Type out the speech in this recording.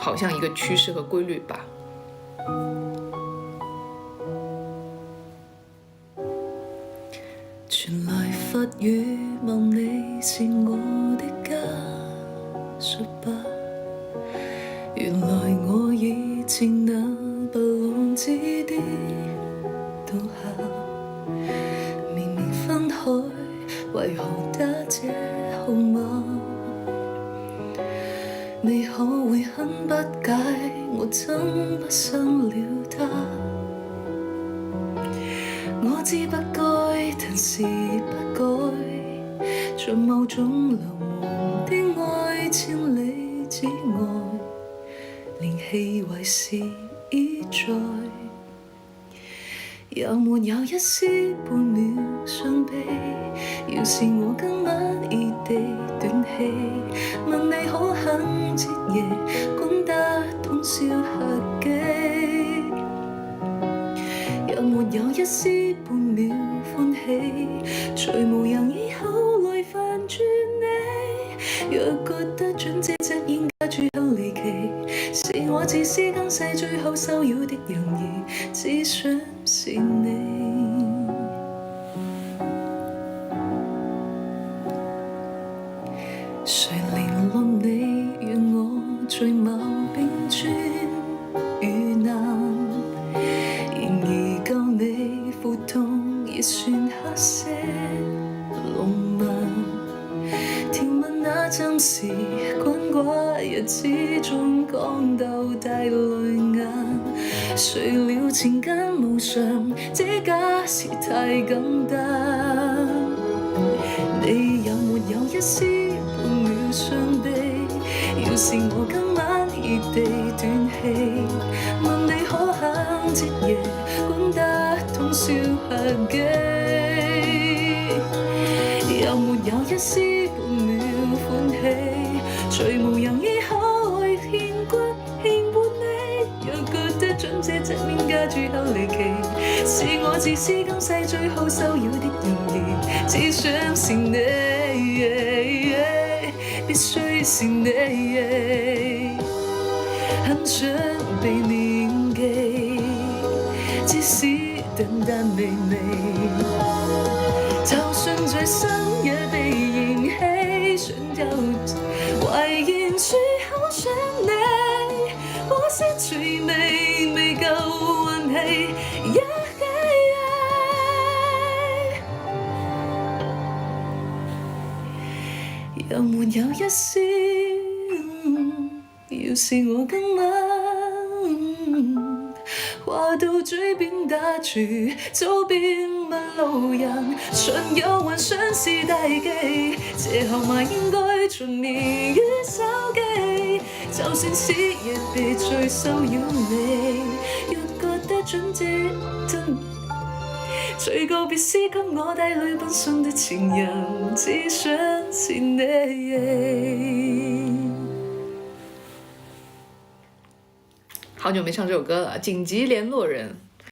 好像一个趋势和规律吧。傳來發語望你是我的家屬吧，原來我以前那不浪子的倒下，明明分開為何打這號碼，你可會很不解我怎不生了他，我知不該，但是不該，像某種流亡的愛，千里之外，連氣味是已在，也沒有一絲半秒傷悲。要是我今晚異地斷氣，問你可肯徹夜管得通宵客機，也沒有一絲半秒歡喜，隨無人以口來煩住你。若覺得準這隻煙家住很離奇，是我自私今世最後羞擾的人兒，只想是你。誰聯絡你讓我最貌並尊與難，然而教你苦痛已算黑色浪漫，甜蜜那陣時滾瓜日子中講到大淚眼，誰料情感無常，這假是太簡單，你有沒有一絲半秒傷悲？要是我今晚異地斷氣，問你可肯徹夜管得通宵客機，有沒有一絲半秒歡喜？隨無人以口來獻骨獻伴你，若覺得準這隻面架住後離奇，是我自私今世最好羞擾的人兒，只想是你，必須是你，很想被念記，即使淡淡微微，就算在深夜被嫌棄，想有懷疑說好想你，可惜最尾未夠運氣。有沒有一絲，要是我今晚話到嘴邊打住，周邊陌路人純有幻想是大忌，這號碼應該存念於手機，就算是夜被最騷擾你，若覺得準這最告別詩給我帶淚奔送的情人，只想是你。好久沒唱這首歌了，緊急聯絡人。